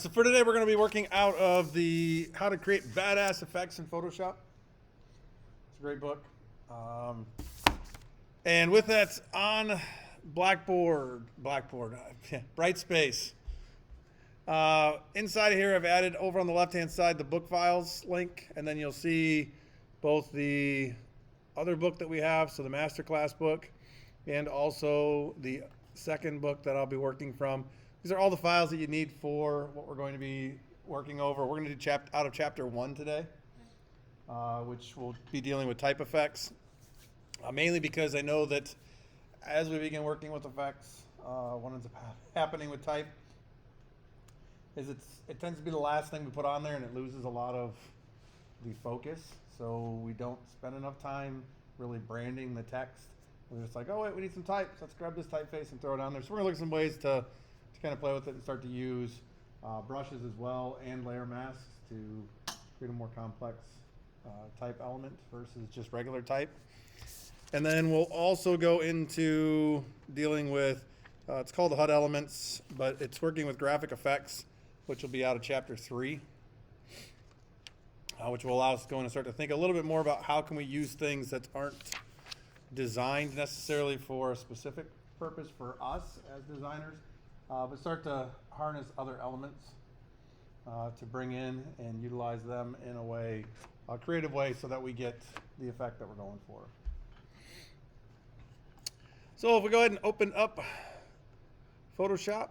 So for today, we're going to be working out of the How to Create Badass Effects in Photoshop. It's a great book. And with that on Brightspace. Inside of here, I've added over on the left-hand side the book files link, and then you'll see both the other book that we have, so the masterclass book, and also the second book that I'll be working from. These are all the files that you need for what we're going to be working over. We're going to do out of chapter 1 today, which will be dealing with type effects, mainly because I know that as we begin working with effects, what ends up happening with type is it tends to be the last thing we put on there, and it loses a lot of the focus. So we don't spend enough time really branding the text. We're just like, oh wait, we need some type. So let's grab this typeface and throw it on there. So we're gonna look at some ways to kind of play with it and start to use brushes as well and layer masks to create a more complex type element versus just regular type. And then we'll also go into dealing with, it's called the HUD elements, but it's working with graphic effects, which will be out of chapter 3, which will allow us to go in and start to think a little bit more about how can we use things that aren't designed necessarily for a specific purpose for us as designers, but start to harness other elements to bring in and utilize them in a creative way so that we get the effect that we're going for. So if we go ahead and open up Photoshop.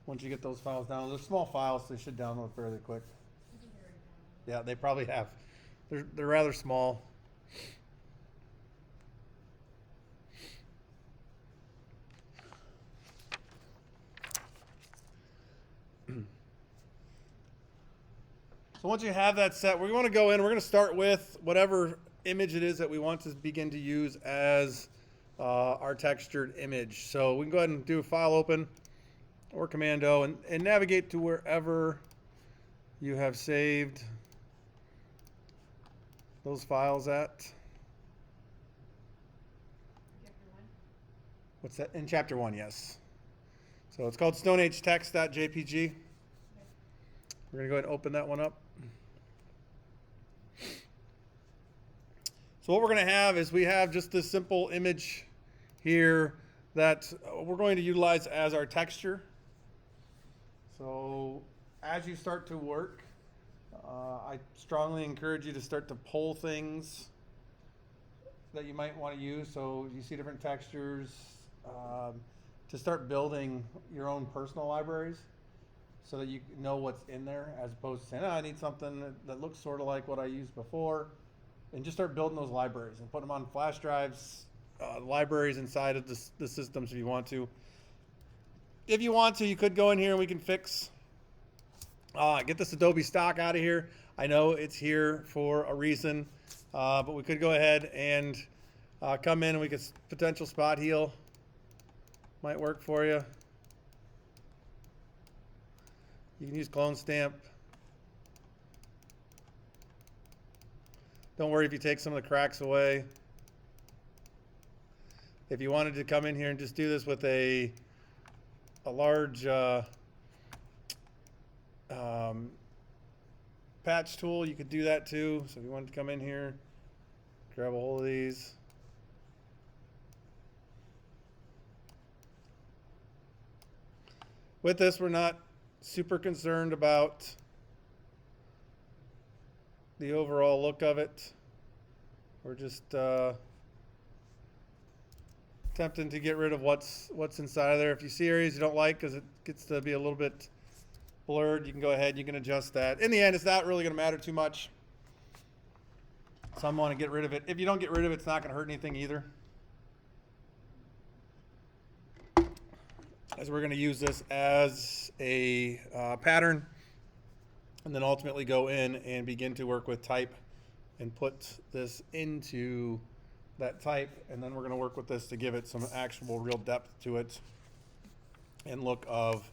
Once you get those files down, they're small files, so they should download fairly quick. Yeah, they probably have. They're rather small. So once you have that set, we want to go in. We're going to start with whatever image it is that we want to begin to use as our textured image. So we can go ahead and do File Open or Command O and navigate to wherever you have saved those files at. Chapter 1? What's that? In chapter 1, yes. So it's called stoneagetext.jpg. We're going to go ahead and open that one up. So what we're going to have is we have just this simple image here that we're going to utilize as our texture. So as you start to work, I strongly encourage you to start to pull things that you might want to use. So you see different textures, to start building your own personal libraries so that you know what's in there, as opposed to saying, oh, I need something that looks sort of like what I used before, and just start building those libraries and put them on flash drives, libraries inside of the systems if you want to. If you want to, you could go in here and we can fix, get this Adobe stock out of here. I know it's here for a reason, but we could go ahead and come in and we could potential spot heal. Might work for you. You can use clone stamp. Don't worry if you take some of the cracks away. If you wanted to come in here and just do this with a large patch tool, you could do that too. So if you wanted to come in here, grab a hold of these. With this, we're not super concerned about the overall look of it. We're just attempting to get rid of what's inside of there. If you see areas you don't like because it gets to be a little bit blurred, you can go ahead, you can adjust that. In the end, it's not really going to matter too much. Some want to get rid of it. If you don't get rid of it, it's not going to hurt anything either. As we're going to use this as a pattern, and then ultimately go in and begin to work with type and put this into that type, and then we're going to work with this to give it some actual real depth to it and look of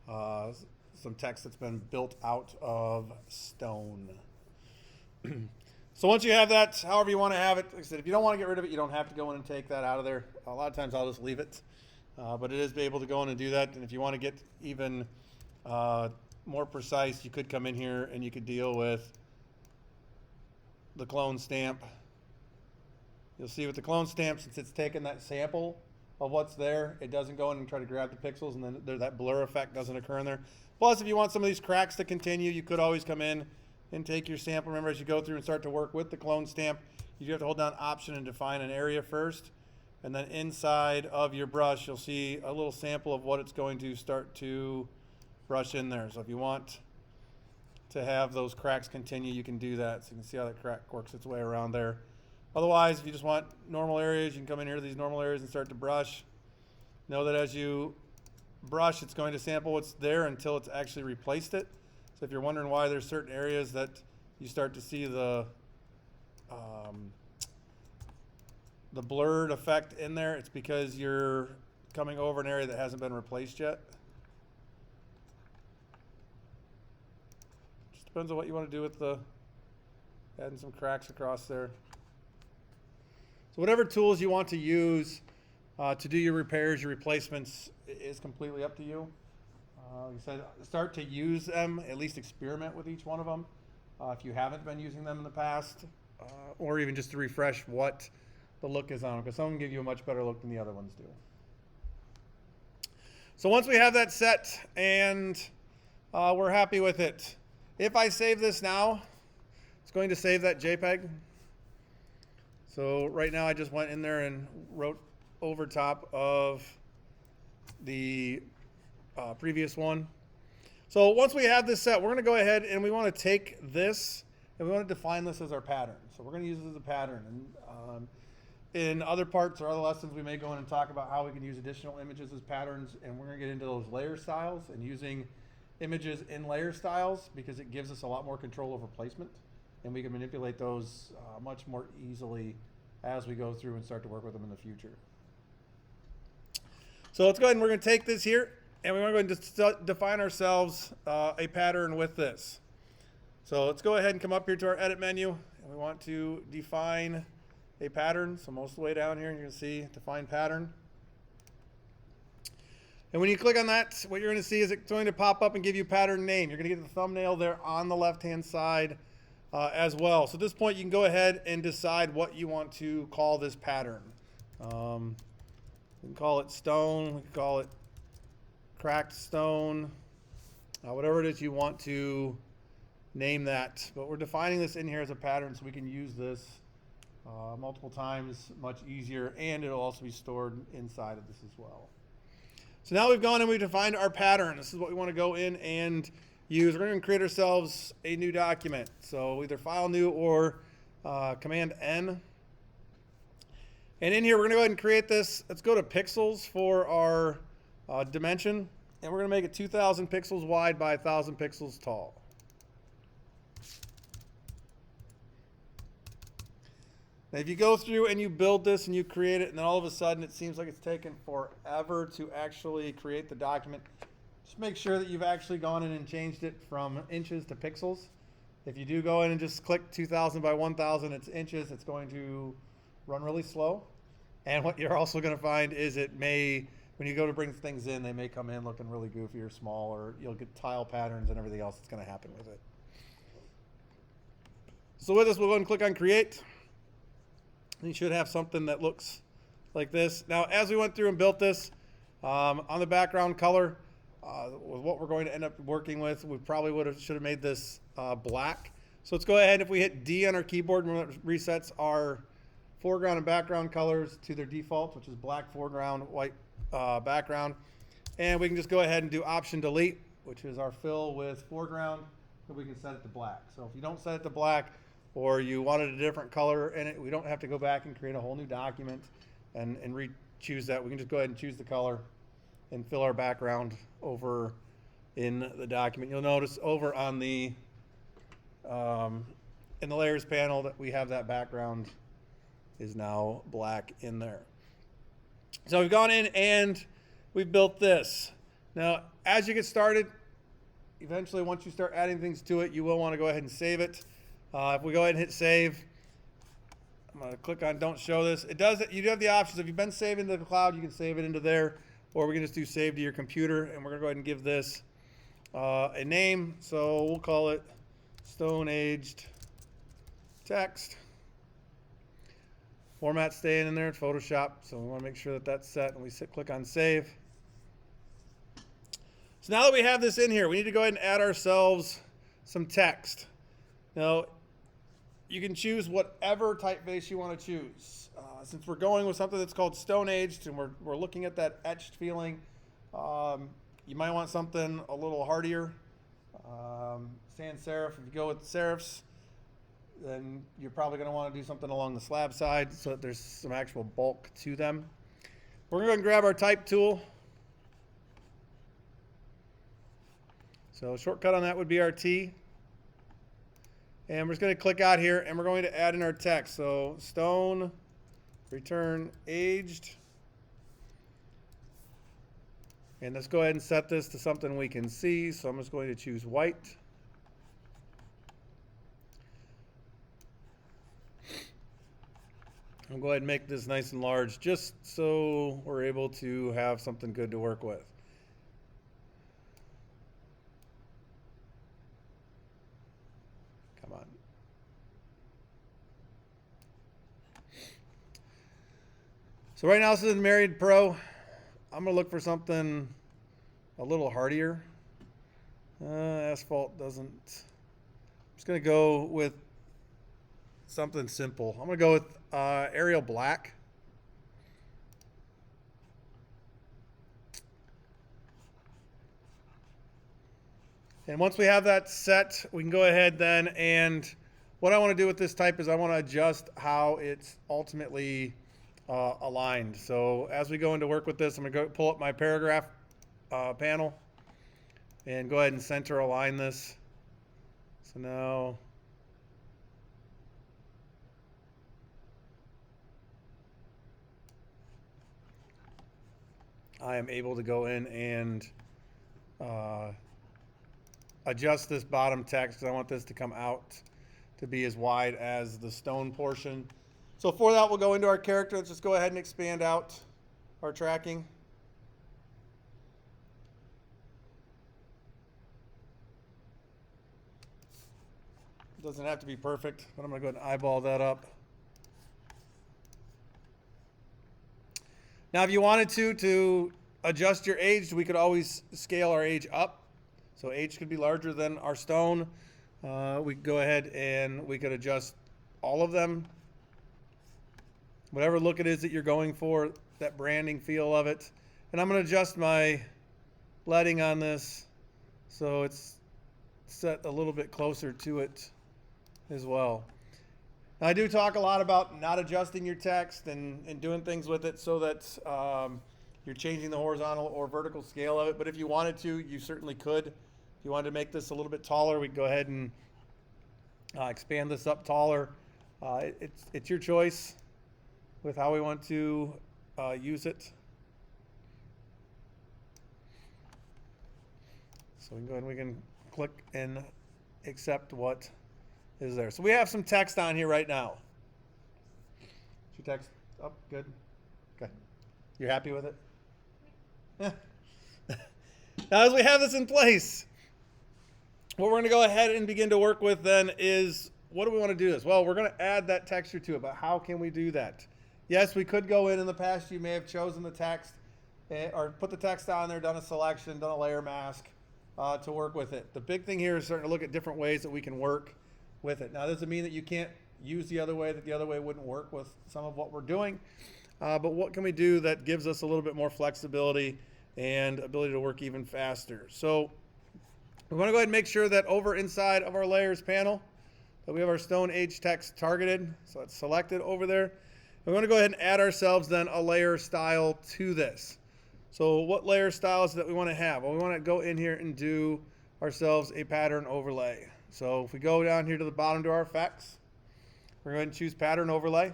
some text that's been built out of stone. So once you have that, however you want to have it, like I said, if you don't want to get rid of it, you don't have to go in and take that out of there. A lot of times I'll just leave it. But it is able to go in and do that. And if you want to get even more precise, you could come in here and you could deal with the clone stamp. You'll see with the clone stamp, since it's taken that sample of what's there, it doesn't go in and try to grab the pixels, and then that blur effect doesn't occur in there. Plus, if you want some of these cracks to continue, you could always come in and take your sample. Remember, as you go through and start to work with the clone stamp, you do have to hold down Option and define an area first. And then inside of your brush, you'll see a little sample of what it's going to start to brush in there. So if you want to have those cracks continue, you can do that. So you can see how that crack works its way around there. Otherwise, if you just want normal areas, you can come in here to these normal areas and start to brush. Know that as you brush, it's going to sample what's there until it's actually replaced it. So if you're wondering why there's certain areas that you start to see the blurred effect in there, it's because you're coming over an area that hasn't been replaced yet. Just depends on what you want to do with the adding some cracks across there. So whatever tools you want to use to do your repairs, your replacements, is completely up to you. Like I said, start to use them, at least experiment with each one of them if you haven't been using them in the past, or even just to refresh what the look is on them, because some of them give you a much better look than the other ones do. So once we have that set and we're happy with it, if I save this now, it's going to save that JPEG. So right now I just went in there and wrote over top of the previous one. So once we have this set, we're going to go ahead and we want to take this and we want to define this as our pattern. So we're going to use this as a pattern. And in other parts or other lessons, we may go in and talk about how we can use additional images as patterns, and we're going to get into those layer styles and using images in layer styles, because it gives us a lot more control over placement, and we can manipulate those much more easily as we go through and start to work with them in the future. So let's go ahead and we're going to take this here, and we're going to define ourselves a pattern with this. So let's go ahead and come up here to our edit menu, and we want to define a pattern. So most of the way down here, you're going to see define pattern. And when you click on that, what you're going to see is it's going to pop up and give you pattern name. You're going to get the thumbnail there on the left-hand side as well. So at this point, you can go ahead and decide what you want to call this pattern. We can call it stone. We can call it cracked stone. Whatever it is you want to name that. But we're defining this in here as a pattern, so we can use this multiple times, much easier, and it'll also be stored inside of this as well. So now we've gone and we've defined our pattern. This is what we want to go in and use. We're going to create ourselves a new document. So either file new or command N. And in here, we're going to go ahead and create this. Let's go to pixels for our dimension. And we're going to make it 2,000 pixels wide by 1,000 pixels tall. Now, if you go through and you build this and you create it, and then all of a sudden it seems like it's taken forever to actually create the document, just make sure that you've actually gone in and changed it from inches to pixels. If you do go in and just click 2,000 by 1,000, it's inches, it's going to run really slow. And what you're also going to find is it may, when you go to bring things in, they may come in looking really goofy or small, or you'll get tile patterns and everything else that's going to happen with it. So with this, we'll go ahead and click on create. You should have something that looks like this. Now, as we went through and built this, on the background color, with what we're going to end up working with, we probably should have made this black. So let's go ahead. If we hit D on our keyboard, it resets our foreground and background colors to their default, which is black foreground, white background. And we can just go ahead and do Option Delete, which is our fill with foreground, and we can set it to black. So if you don't set it to black, or you wanted a different color in it, we don't have to go back and create a whole new document and re-choose that. We can just go ahead and choose the color and fill our background over in the document. You'll notice over on the in the layers panel that we have that background is now black in there. So we've gone in and we've built this. Now, as you get started, eventually once you start adding things to it, you will want to go ahead and save it. If we go ahead and hit save, I'm going to click on don't show this. It does. You do have the options. If you've been saving to the cloud, you can save it into there, or we can just do save to your computer, and we're going to go ahead and give this a name. So we'll call it Stone Aged Text. Format staying in there in Photoshop, so we want to make sure that that's set, and we click on save. So now that we have this in here, we need to go ahead and add ourselves some text. Now, you can choose whatever typeface you want to choose. Since we're going with something that's called Stone Aged, and we're looking at that etched feeling, you might want something a little hardier. Sans serif, if you go with serifs, then you're probably going to want to do something along the slab side so that there's some actual bulk to them. We're going to go and grab our type tool. So shortcut on that would be our T. And we're just going to click out here, and we're going to add in our text. So stone, return aged. And let's go ahead and set this to something we can see. So I'm just going to choose white. I'll go ahead and make this nice and large just so we're able to have something good to work with. Come on. So right now this is in Married Pro. I'm going to look for something a little hardier. Asphalt doesn't. I'm just going to go with something simple. I'm going to go with Arial Black. And once we have that set, we can go ahead then, and what I want to do with this type is I want to adjust how it's ultimately aligned. So as we go into work with this, I'm going to go pull up my paragraph panel and go ahead and center align this. So now I am able to go in and adjust this bottom text because I want this to come out to be as wide as the stone portion. So for that, we'll go into our character. Let's just go ahead and expand out our tracking. It doesn't have to be perfect, but I'm going to go ahead and eyeball that up. Now, if you wanted to adjust your age, we could always scale our age up. So age could be larger than our stone. We could go ahead and we could adjust all of them. Whatever look it is that you're going for, that branding feel of it. And I'm going to adjust my leading on this so it's set a little bit closer to it as well. Now, I do talk a lot about not adjusting your text and doing things with it so that you're changing the horizontal or vertical scale of it. But if you wanted to, you certainly could. If you wanted to make this a little bit taller, we can go ahead and expand this up taller. It's your choice with how we want to use it. So we can go ahead and we can click and accept what is there. So we have some text on here right now. Is your text up? Good. Okay. You're happy with it? Yeah. Now, as we have this in place, what we're going to go ahead and begin to work with then is, what do we want to do this? Well, we're going to add that texture to it, but how can we do that? Yes, we could go in the past, you may have chosen the text or put the text on there, done a selection, done a layer mask to work with it. The big thing here is starting to look at different ways that we can work with it. Now, doesn't mean that you can't use the other way, that the other way wouldn't work with some of what we're doing. But what can we do that gives us a little bit more flexibility and ability to work even faster? So we want to go ahead and make sure that over inside of our layers panel that we have our Stone Age text targeted. So it's selected over there. We want to go ahead and add ourselves then a layer style to this. So what layer styles that we want to have? Well, we want to go in here and do ourselves a pattern overlay. So if we go down here to the bottom to our effects, we're going to choose pattern overlay.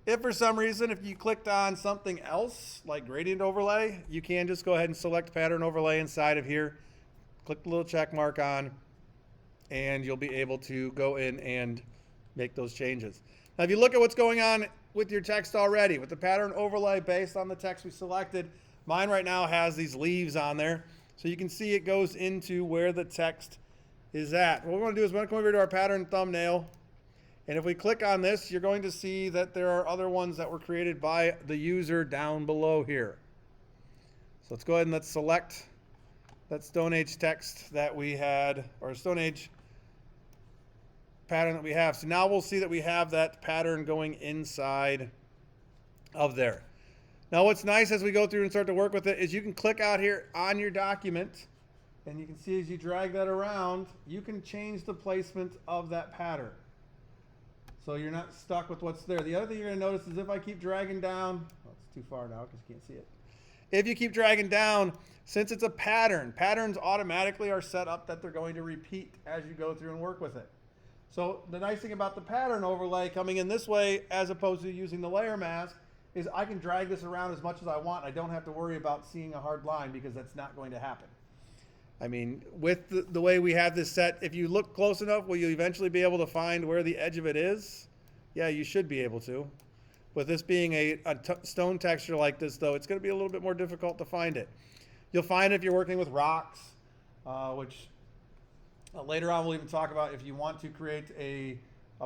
If for some reason, if you clicked on something else like gradient overlay, you can just go ahead and select pattern overlay inside of here. Click the little check mark on, and you'll be able to go in and make those changes. Now, if you look at what's going on with your text already, with the pattern overlay based on the text we selected, mine right now has these leaves on there. So you can see it goes into where the text is at. What we're going to do is we're going to come over to our pattern thumbnail. And if we click on this, you're going to see that there are other ones that were created by the user down below here. So let's go ahead and let's select that Stone Age text that we had, or Stone Age pattern that we have. So now we'll see that we have that pattern going inside of there. Now what's nice as we go through and start to work with it is you can click out here on your document, and you can see as you drag that around, you can change the placement of that pattern. So you're not stuck with what's there. The other thing you're going to notice is if I keep dragging down, well, it's too far now because you can't see it. If you keep dragging down, since it's a pattern, patterns automatically are set up that they're going to repeat as you go through and work with it. So the nice thing about the pattern overlay coming in this way as opposed to using the layer mask is I can drag this around as much as I want. I don't have to worry about seeing a hard line because that's not going to happen. I mean, with the way we have this set, if you look close enough, will you eventually be able to find where the edge of it is? Yeah, you should be able to. With this being a stone texture like this, though, it's going to be a little bit more difficult to find it. You'll find if you're working with rocks, which later on we'll even talk about if you want to create a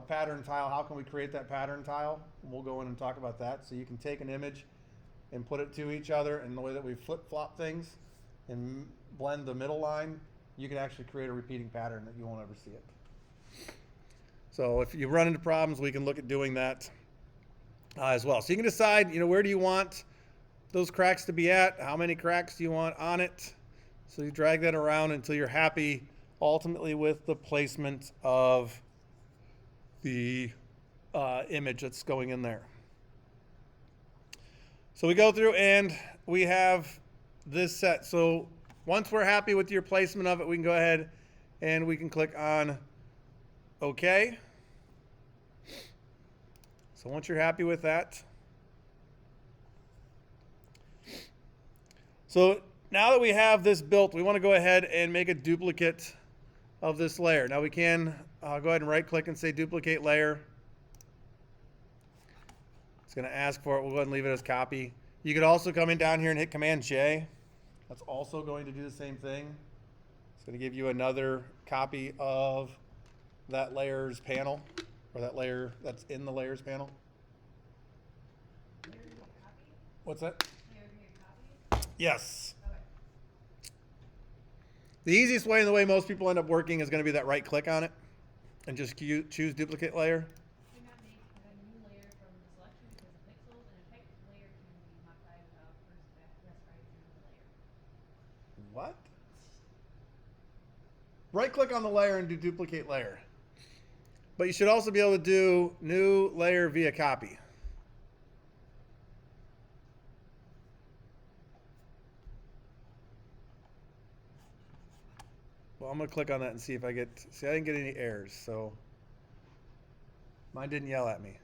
pattern tile, how can we create that pattern tile? We'll go in and talk about that. So you can take an image and put it to each other, and the way that we flip-flop things and blend the middle line, you can actually create a repeating pattern that you won't ever see it. So if you run into problems, we can look at doing that as well. So you can decide, where do you want those cracks to be at? How many cracks do you want on it? So you drag that around until you're happy ultimately with the placement of the image that's going in there. So we go through and we have this set. So once we're happy with your placement of it, we can go ahead and we can click on OK. So once you're happy with that. So now that we have this built, we want to go ahead and make a duplicate of this layer. Now we can go ahead and right click and say duplicate layer. It's going to ask for it. We'll go ahead and leave it as copy. You could also come in down here and hit Command J. That's also going to do the same thing. It's going to give you another copy of that layers panel, or that layer that's in the layers panel. What's that? Yes. Okay. The easiest way and the way most people end up working is going to be that right click on it and just choose duplicate layer. Do not make a new layer from the selection because of pixels, and a typed layer can be modified without first specifying the layer. What? Right click on the layer and do duplicate layer. But you should also be able to do new layer via copy. Well, I'm going to click on that and see if I get, see, I didn't get any errors, so mine didn't yell at me.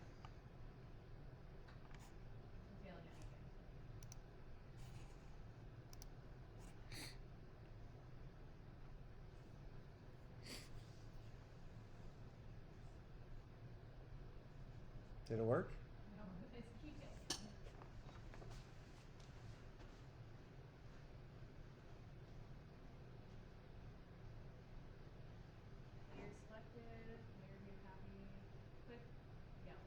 Did it work? No, it's keep it. Layer selected, layer view copy, click, yellow.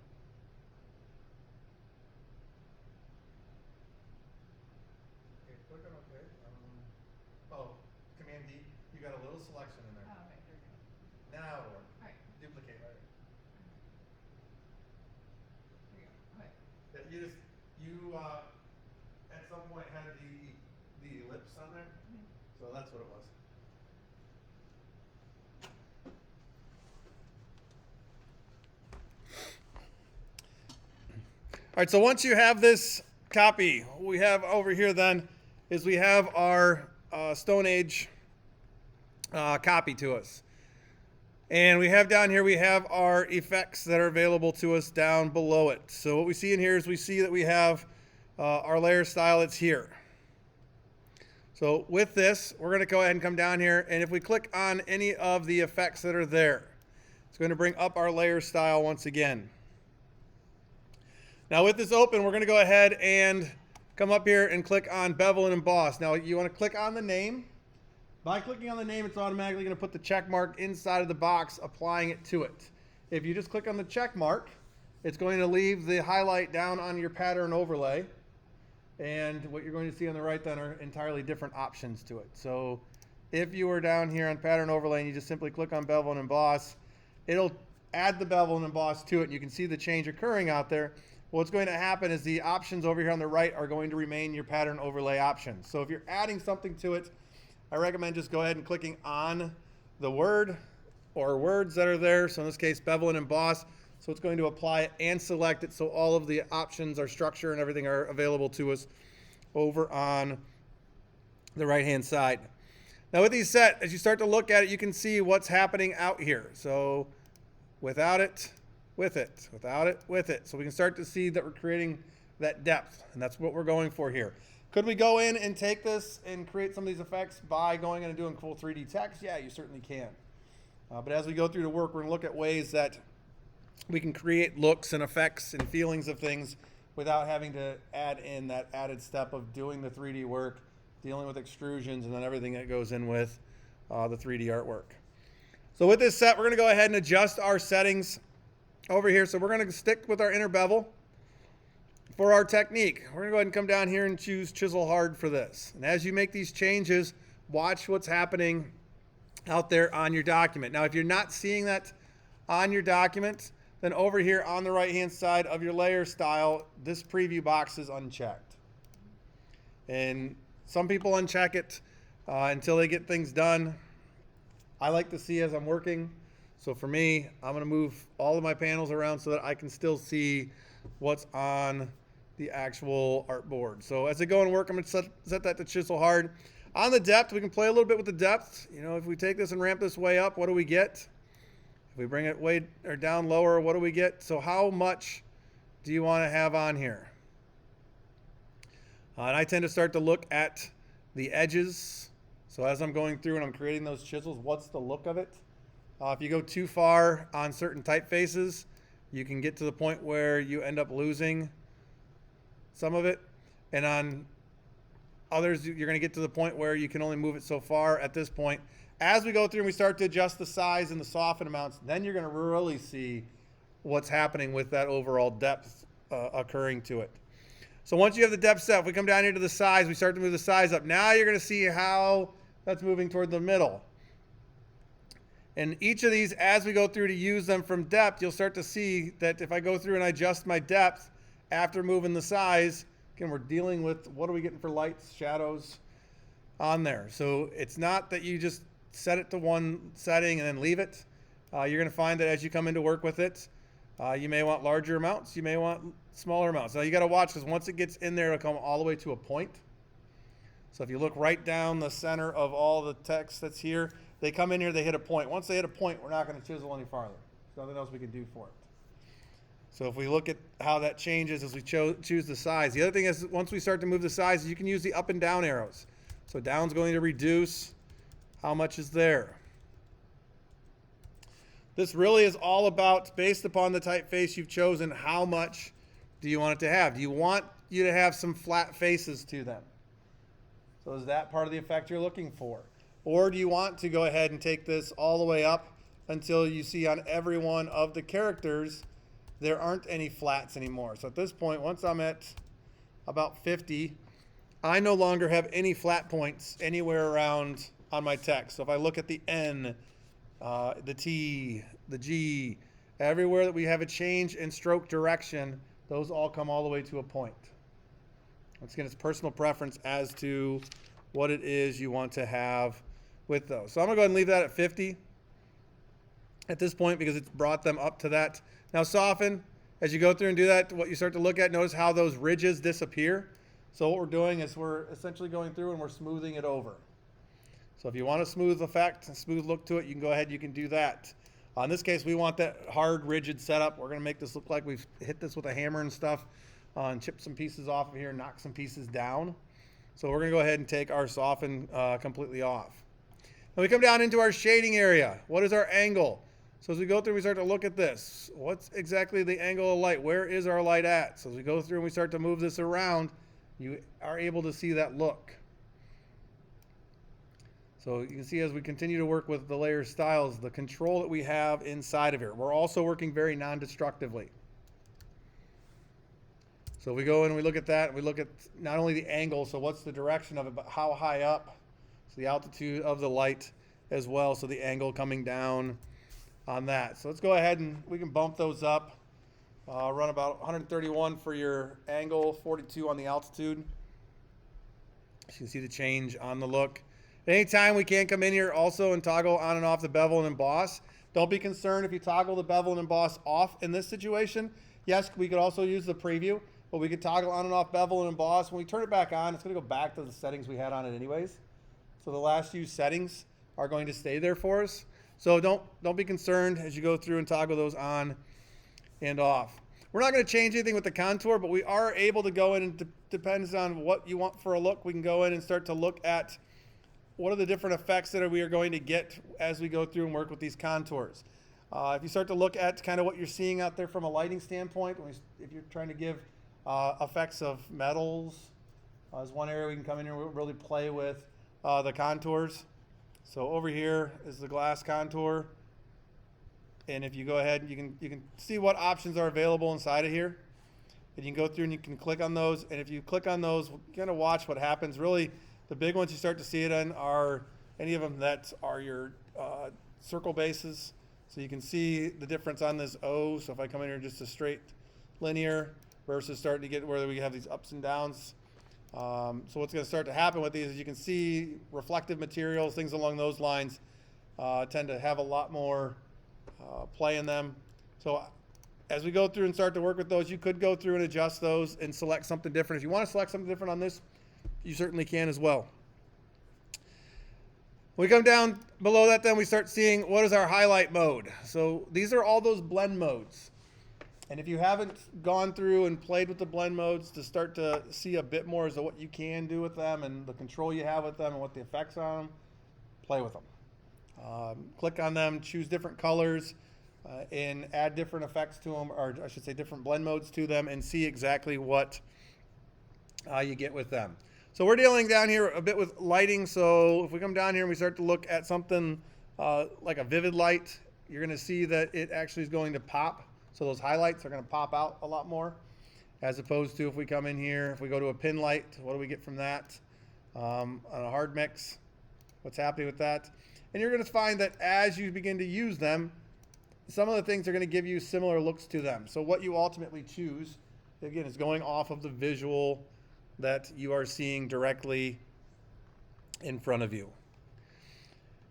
Okay, click on OK. Oh, Command D. You got a little selection in there. Oh, okay, there we go. Now it'll work. All right. Duplicate layer. There you go. Okay. You at some point had the ellipse on there, so that's what it was. All right, so once you have this copy, what we have over here then is we have our Stone Age copy to us. And we have down here, we have our effects that are available to us down below it. So what we see in here is we see that we have our layer style, it's here. So with this, we're going to go ahead and come down here, and if we click on any of the effects that are there, it's going to bring up our layer style once again. Now with this open, we're going to go ahead and come up here and click on bevel and emboss. Now you want to click on the name. By clicking on the name, it's automatically going to put the check mark inside of the box, applying it to it. If you just click on the check mark, it's going to leave the highlight down on your pattern overlay. And what you're going to see on the right then are entirely different options to it. So if you were down here on pattern overlay and you just simply click on bevel and emboss, it'll add the bevel and emboss to it, and you can see the change occurring out there. What's going to happen is the options over here on the right are going to remain your pattern overlay options. So if you're adding something to it, I recommend just go ahead and clicking on the word or words that are there. So in this case, bevel and emboss. So it's going to apply it and select it, so all of the options, our structure and everything are available to us over on the right-hand side. Now with these set, as you start to look at it, you can see what's happening out here. So without it, with it, without it, with it. So we can start to see that we're creating that depth, and that's what we're going for here. Could we go in and take this and create some of these effects by going in and doing cool 3D text? Yeah, you certainly can. But as we go through the work, we're going to look at ways that we can create looks and effects and feelings of things without having to add in that added step of doing the 3D work, dealing with extrusions, and then everything that goes in with the 3D artwork. So with this set, we're going to go ahead and adjust our settings over here. So we're going to stick with our inner bevel. For our technique, we're going to go ahead and come down here and choose chisel hard for this. And as you make these changes, watch what's happening out there on your document. Now, if you're not seeing that on your document, then over here on the right-hand side of your layer style, this preview box is unchecked. And some people uncheck it until they get things done. I like to see as I'm working. So for me, I'm going to move all of my panels around so that I can still see what's on the actual artboard. So as I go and work, I'm going to set that to chisel hard. On the depth, we can play a little bit with the depth. You know, if we take this and ramp this way up, what do we get? If we bring it way or down lower, what do we get? So how much do you want to have on here? And I tend to start to look at the edges. So as I'm going through and I'm creating those chisels, what's the look of it? If you go too far on certain typefaces, you can get to the point where you end up losing some of it. And on others, you're going to get to the point where you can only move it so far at this point. As we go through and we start to adjust the size and the soften amounts, then you're going to really see what's happening with that overall depth occurring to it. So once you have the depth set, if we come down here to the size, we start to move the size up. Now you're going to see how that's moving toward the middle. And each of these, as we go through to use them from depth, you'll start to see that if I go through and I adjust my depth after moving the size, again, we're dealing with what are we getting for lights, shadows on there. So it's not that you just set it to one setting and then leave it. You're going to find that as you come into work with it, you may want larger amounts, you may want smaller amounts. Now you got to watch, because once it gets in there, it'll come all the way to a point. So if you look right down the center of all the text that's here, they come in here, they hit a point. Once they hit a point, we're not going to chisel any farther. There's nothing else we can do for it. So if we look at how that changes as we choose the size. The other thing is, once we start to move the size, you can use the up and down arrows. So down's going to reduce how much is there. This really is all about, based upon the typeface you've chosen, how much do you want it to have? Do you want you to have some flat faces to them? So is that part of the effect you're looking for? Or do you want to go ahead and take this all the way up until you see on every one of the characters there aren't any flats anymore? So at this point, once I'm at about 50, I no longer have any flat points anywhere around on my text. So if I look at the N, the T, the G, everywhere that we have a change in stroke direction, those all come all the way to a point. Once again, it's personal preference as to what it is you want to have with those. So I'm going to go ahead and leave that at 50 at this point because it's brought them up to that. Now soften, as you go through and do that, what you start to look at, notice how those ridges disappear. So what we're doing is we're essentially going through and we're smoothing it over. So if you want a smooth effect, a smooth look to it, you can go ahead, you can do that. In this case, we want that hard, rigid setup. We're going to make this look like we've hit this with a hammer and stuff and chip some pieces off of here, knock some pieces down. So we're gonna go ahead and take our soften completely off. Now we come down into our shading area. What is our angle? So as we go through, we start to look at this. What's exactly the angle of light? Where is our light at? So as we go through and we start to move this around, you are able to see that look. So you can see as we continue to work with the layer styles, the control that we have inside of here. We're also working very non-destructively. So we go in and we look at that, and we look at not only the angle, so what's the direction of it, but how high up, so the altitude of the light as well, so the angle coming down on that. So let's go ahead and we can bump those up. Run about 131 for your angle, 42 on the altitude. So you can see the change on the look. Anytime we can come in here also and toggle on and off the bevel and emboss. Don't be concerned if you toggle the bevel and emboss off in this situation. Yes, we could also use the preview, but we could toggle on and off bevel and emboss. When we turn it back on, it's going to go back to the settings we had on it anyways. So the last few settings are going to stay there for us. So don't be concerned as you go through and toggle those on and off. We're not going to change anything with the contour, but we are able to go in and depends on what you want for a look. We can go in and start to look at what are the different effects that we are going to get as we go through and work with these contours. If you start to look at kind of what you're seeing out there from a lighting standpoint, if you're trying to give effects of metals, is one area we can come in here and really play with the contours. So over here is the glass contour. And if you go ahead, you can see what options are available inside of here. And you can go through and you can click on those. And if you click on those, we're going to watch what happens. Really, the big ones you start to see it in are any of them that are your circle bases. So you can see the difference on this O. So if I come in here just a straight linear versus starting to get where we have these ups and downs. So what's going to start to happen with these is you can see reflective materials, things along those lines tend to have a lot more play in them. So as we go through and start to work with those, you could go through and adjust those and select something different. If you want to select something different on this, you certainly can as well. When we come down below that, then we start seeing what is our highlight mode. So these are all those blend modes. And if you haven't gone through and played with the blend modes to start to see a bit more as to what you can do with them and the control you have with them and what the effects are on them, play with them. Click on them, choose different colors, and add different effects to them, or I should say different blend modes to them, and see exactly what you get with them. So we're dealing down here a bit with lighting. So if we come down here and we start to look at something like a vivid light, you're going to see that it actually is going to pop. So those highlights are going to pop out a lot more, as opposed to if we come in here, if we go to a pin light, what do we get from that? On a hard mix, what's happening with that? And you're going to find that as you begin to use them, some of the things are going to give you similar looks to them. So what you ultimately choose, again, is going off of the visual that you are seeing directly in front of you.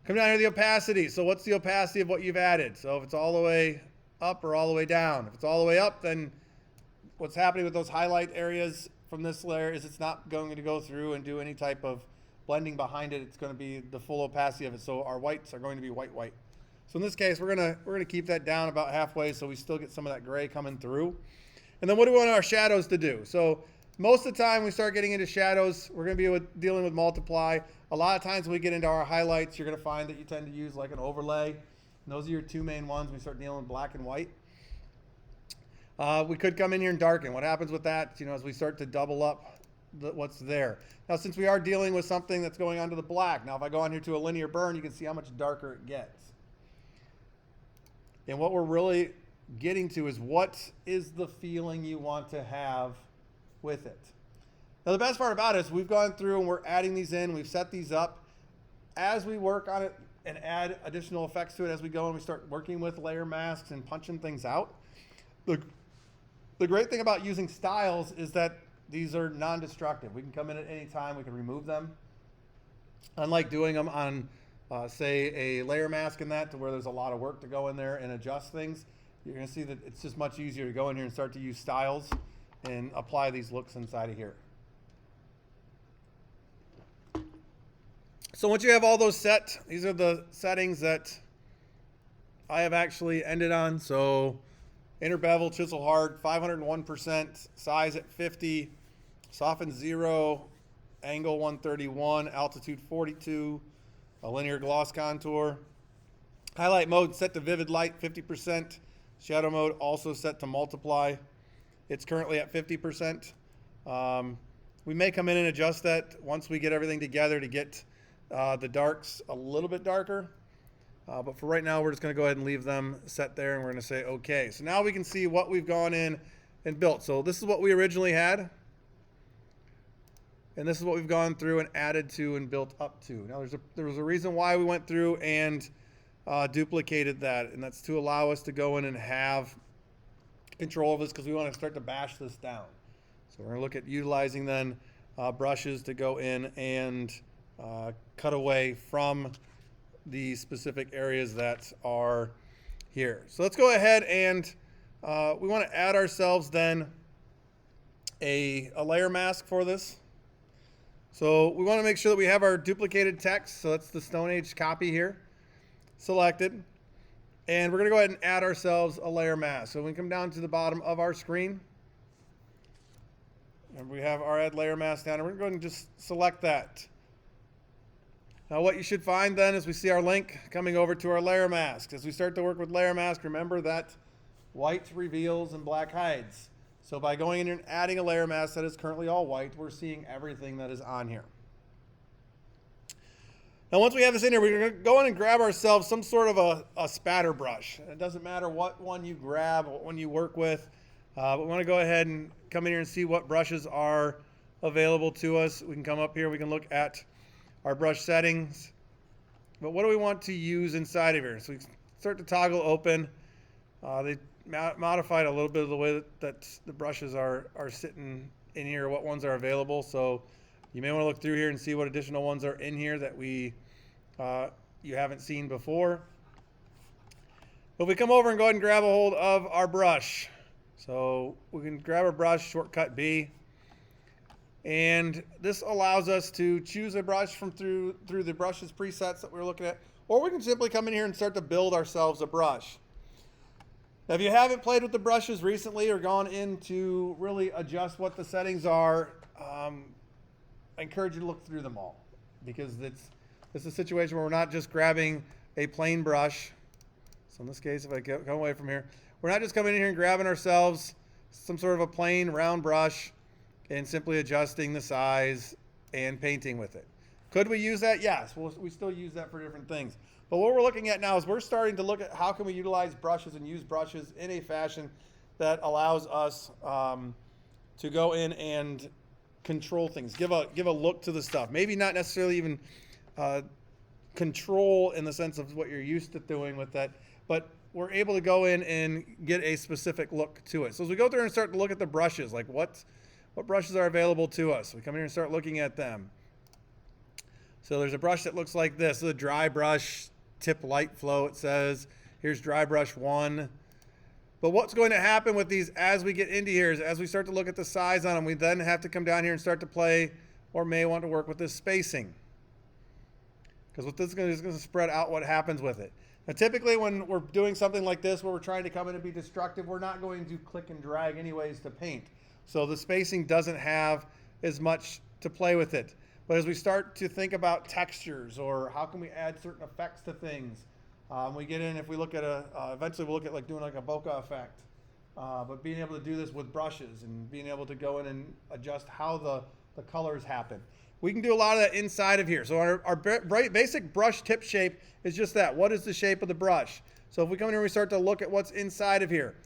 Come down here to the opacity. So what's the opacity of what you've added? So if it's all the way up or all the way down. If it's all the way up, then what's happening with those highlight areas from this layer is it's not going to go through and do any type of blending behind it. It's going to be the full opacity of it. So our whites are going to be white. So in this case, we're gonna keep that down about halfway so we still get some of that gray coming through. And then what do we want our shadows to do? So most of the time we start getting into shadows, we're going to be dealing with multiply. A lot of times when we get into our highlights, you're going to find that you tend to use like an overlay. And those are your two main ones. We start dealing with black and white. We could come in here and darken. What happens with that, as we start to double up what's there. Now, since we are dealing with something that's going onto the black, now if I go on here to a linear burn, you can see how much darker it gets. And what we're really getting to is what is the feeling you want to have with it. Now, the best part about it is we've gone through and we're adding these in. We've set these up. As we work on it and add additional effects to it as we go and we start working with layer masks and punching things out, the great thing about using styles is that these are non-destructive. We can come in at any time. We can remove them. Unlike doing them on, say, a layer mask and that, to where there's a lot of work to go in there and adjust things, you're going to see that it's just much easier to go in here and start to use styles and apply these looks inside of here. So once you have all those set, these are the settings that I have actually ended on. So inner bevel, chisel hard, 501%, size at 50, soften 0, angle 131, altitude 42, a linear gloss contour. Highlight mode set to vivid light 50%. Shadow mode also set to multiply. It's currently at 50%. We may come in and adjust that once we get everything together to get the darks a little bit darker. But for right now, we're just going to go ahead and leave them set there, and we're going to say OK. So now we can see what we've gone in and built. So this is what we originally had. And this is what we've gone through and added to and built up to. Now, there was a reason why we went through and duplicated that, and that's to allow us to go in and have control of this, because we want to start to bash this down. So we're going to look at utilizing then brushes to go in and cut away from the specific areas that are here. So let's go ahead and we want to add ourselves then a layer mask for this. So we want to make sure that we have our duplicated text. So that's the Stone Age copy here selected. And we're going to go ahead and add ourselves a layer mask. So we come down to the bottom of our screen. And we have our add layer mask down. And we're going to just select that. Now what you should find then is we see our link coming over to our layer mask. As we start to work with layer mask, remember that white reveals and black hides. So by going in and adding a layer mask that is currently all white, we're seeing everything that is on here. Now once we have this in here, we're going to go in and grab ourselves some sort of a spatter brush. It doesn't matter what one you grab, what one you work with, but we want to go ahead and come in here and see what brushes are available to us. We can come up here, we can look at our brush settings, but what do we want to use inside of here? So we start to toggle open. They modified a little bit of the way that the brushes are sitting in here, what ones are available. So you may want to look through here and see what additional ones are in here that you haven't seen before. But if we come over and go ahead and grab a hold of our brush. So we can grab a brush, shortcut B. And this allows us to choose a brush from through the brushes presets that we're looking at. Or we can simply come in here and start to build ourselves a brush. Now, if you haven't played with the brushes recently or gone in to really adjust what the settings are, I encourage you to look through them all, because this is a situation where we're not just grabbing a plain brush. So in this case, if I come away from here, we're not just coming in here and grabbing ourselves some sort of a plain round brush and simply adjusting the size and painting with it. Could we use that? Yes, we still use that for different things. But what we're looking at now is we're starting to look at how can we utilize brushes and use brushes in a fashion that allows us to go in and control things, give a look to the stuff. Maybe not necessarily even control in the sense of what you're used to doing with that, but we're able to go in and get a specific look to it. So as we go through and start to look at the brushes, like what brushes are available to us, we come in here and start looking at them. So there's a brush that looks like this. This is a dry brush, tip light flow, it says. Here's dry brush 1. But what's going to happen with these as we get into here is as we start to look at the size on them, we then have to come down here and start to play, or may want to work with this spacing. Because what this is going to spread out what happens with it. Now typically when we're doing something like this where we're trying to come in and be destructive, we're not going to click and drag anyways to paint. So the spacing doesn't have as much to play with it. But as we start to think about textures or how can we add certain effects to things, we get in, if we look at eventually we'll look at like doing like a bokeh effect. But being able to do this with brushes and being able to go in and adjust how the colors happen. We can do a lot of that inside of here. So our basic brush tip shape is just that. What is the shape of the brush? So if we come in here and we start to look at what's inside of here.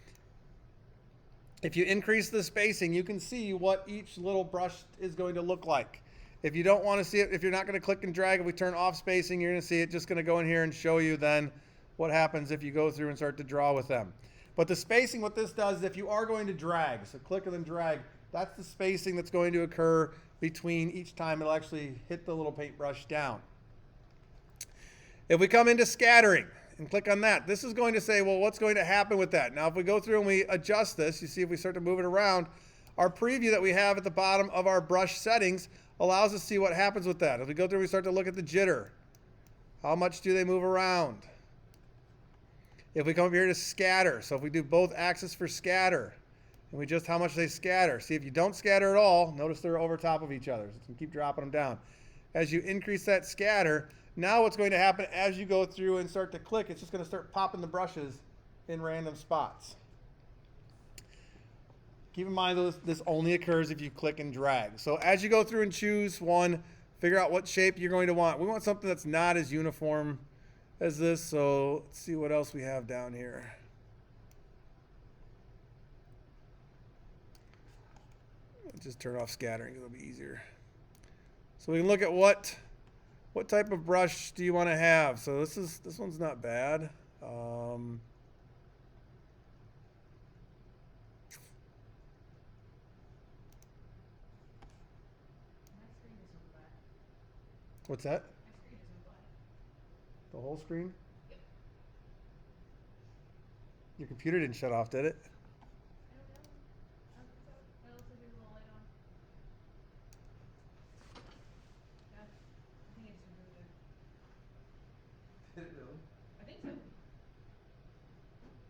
If you increase the spacing, you can see what each little brush is going to look like. If you don't want to see it, if you're not going to click and drag, if we turn off spacing, you're going to see it just going to go in here and show you then what happens if you go through and start to draw with them. But the spacing, what this does is if you are going to drag, so click and then drag, that's the spacing that's going to occur between each time it'll actually hit the little paintbrush down. If we come into scattering and click on that, this is going to say, well, what's going to happen with that? Now, if we go through and we adjust this, you see if we start to move it around, our preview that we have at the bottom of our brush settings allows us to see what happens with that. As we go through, we start to look at the jitter. How much do they move around? If we come up here to scatter, so if we do both axes for scatter, and we just how much they scatter. See, if you don't scatter at all, notice they're over top of each other. So you can keep dropping them down. As you increase that scatter, now what's going to happen as you go through and start to click, it's just going to start popping the brushes in random spots. Keep in mind though, this only occurs if you click and drag. So as you go through and choose one, figure out what shape you're going to want. We want something that's not as uniform as this. So let's see what else we have down here. Just turn off scattering, it'll be easier. So we can look at what type of brush do you want to have. So this one's not bad. What's that? The whole screen? Yep. Your computer didn't shut off, did it? I don't know. I don't think so. It looks like there's a little light on. Yeah. I think it's removed it. Did it really? I think so.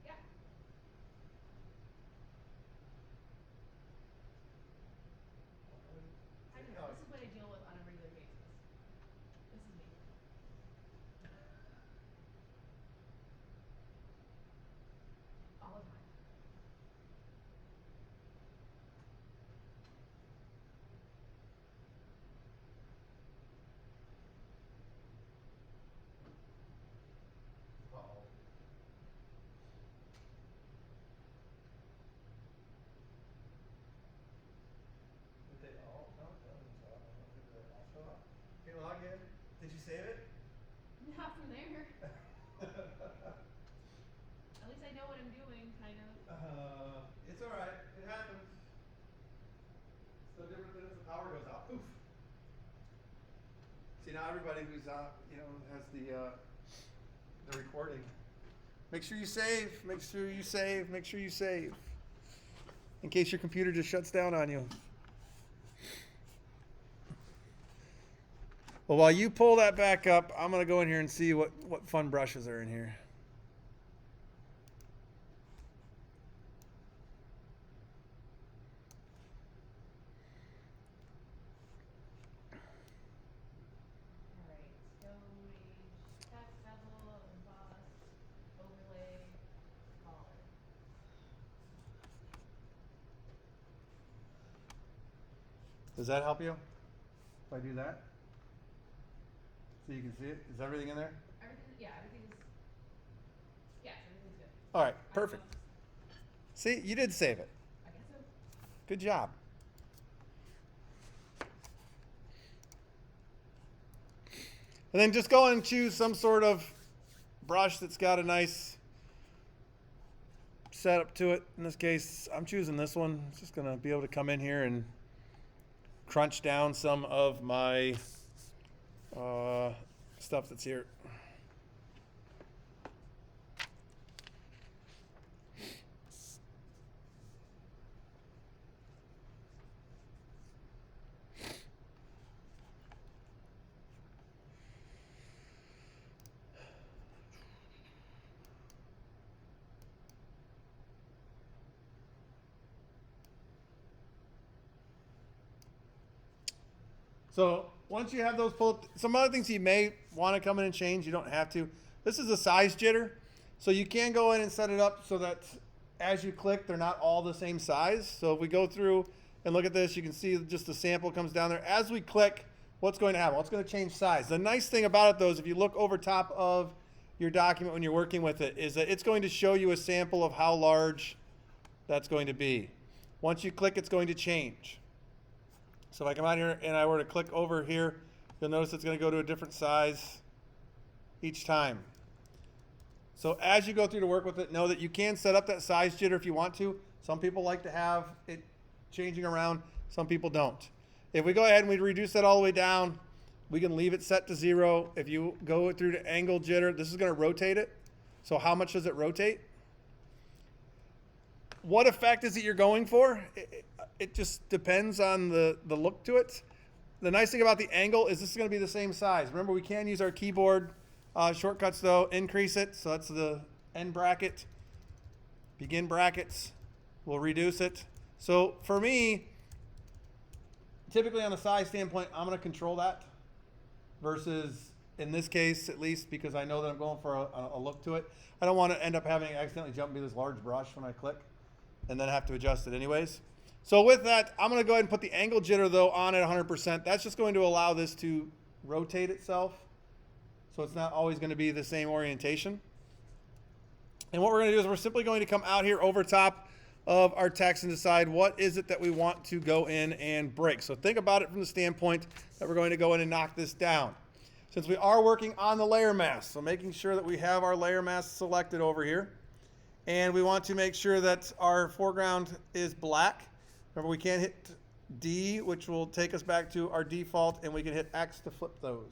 Yeah. I don't know. This is what I deal with on a regular basis. This is me. All the time. Uh-oh. Did they all? No, that one's off. Did they all shut off? Okay, log in. Did you save it? Not from there. At least I know what I'm doing, kind of. It's all right. It happens. It's no different than if the power goes out. Oof. See, now everybody who's has the recording. Make sure you save. Make sure you save. Make sure you save. In case your computer just shuts down on you. Well, while you pull that back up, I'm going to go in here and see what fun brushes are in here. Alright, Stone Age, text, bevel, emboss, overlay, color. Does that help you? If I do that? So you can see it? Is everything in there? Everything's good. All right, perfect. See, you did save it. I guess so. Good job. And then just go and choose some sort of brush that's got a nice setup to it. In this case, I'm choosing this one. It's just going to be able to come in here and crunch down some of my stuff that's here. So once you have those pulled, some other things you may want to come in and change, you don't have to. This is a size jitter. So you can go in and set it up so that as you click, they're not all the same size. So if we go through and look at this, you can see just the sample comes down there. As we click, what's going to happen? Well, it's going to change size. The nice thing about it, though, is if you look over top of your document when you're working with it, is that it's going to show you a sample of how large that's going to be. Once you click, it's going to change. So if I come out here and I were to click over here, you'll notice it's going to go to a different size each time. So as you go through to work with it, know that you can set up that size jitter if you want to. Some people like to have it changing around. Some people don't. If we go ahead and we reduce that all the way down, we can leave it set to 0. If you go through to angle jitter, this is going to rotate it. So how much does it rotate? What effect is it you're going for? It just depends on the look to it. The nice thing about the angle is this is going to be the same size. Remember, we can use our keyboard shortcuts, though. Increase it. So that's the end bracket. Begin brackets. We'll reduce it. So for me, typically on a size standpoint, I'm going to control that versus in this case, at least because I know that I'm going for a look to it. I don't want to end up having to accidentally jump into this large brush when I click and then have to adjust it anyways. So with that, I'm going to go ahead and put the angle jitter though on at 100%. That's just going to allow this to rotate itself. So it's not always going to be the same orientation. And what we're going to do is we're simply going to come out here over top of our text and decide what is it that we want to go in and break. So think about it from the standpoint that we're going to go in and knock this down. Since we are working on the layer mask, so making sure that we have our layer mask selected over here. And we want to make sure that our foreground is black. Remember, we can't hit D, which will take us back to our default, and we can hit X to flip those.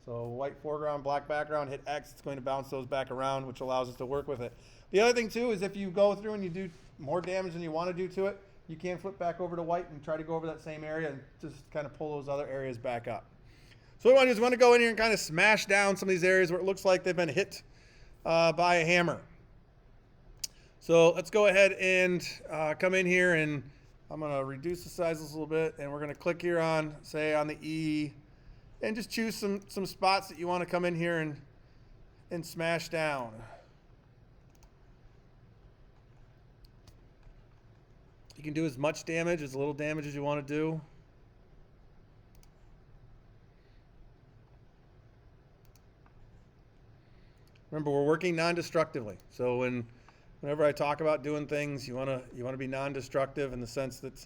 So white foreground, black background, hit X, it's going to bounce those back around, which allows us to work with it. The other thing too is if you go through and you do more damage than you want to do to it, you can flip back over to white and try to go over that same area and just kind of pull those other areas back up. So what we want to do is we want to go in here and kind of smash down some of these areas where it looks like they've been hit by a hammer. So let's go ahead and come in here, and I'm going to reduce the size a little bit, and we're going to click here on, say, on the E, and just choose some spots that you want to come in here and smash down. You can do as much damage, as little damage as you want to do. Remember, we're working non-destructively. So whenever I talk about doing things, you want to be non-destructive in the sense that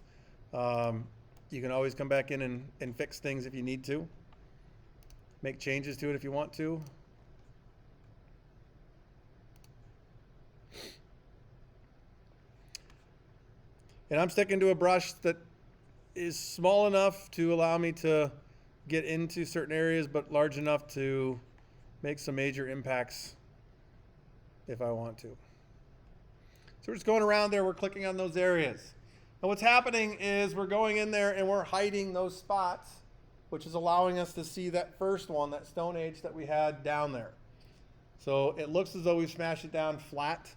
you can always come back in and fix things if you need to. Make changes to it if you want to. And I'm sticking to a brush that is small enough to allow me to get into certain areas, but large enough to make some major impacts if I want to. So we're just going around there, we're clicking on those areas. And what's happening is we're going in there and we're hiding those spots, which is allowing us to see that first one, that Stone Age that we had down there. So it looks as though we've smashed it down flat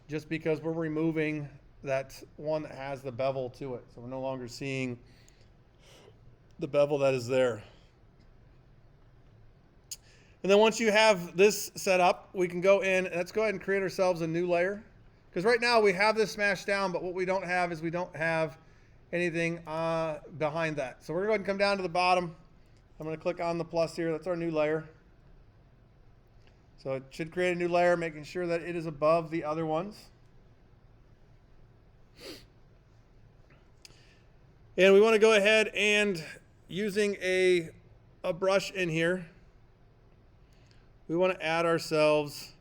just because we're removing that one that has the bevel to it. So we're no longer seeing the bevel that is there. And then once you have this set up, we can go in and let's go ahead and create ourselves a new layer. Because right now we have this smashed down, but what we don't have is we don't have anything behind that. So we're going to go ahead and come down to the bottom. I'm going to click on the plus here. That's our new layer. So it should create a new layer, making sure that it is above the other ones. And we want to go ahead and using a brush in here, we want to add ourselves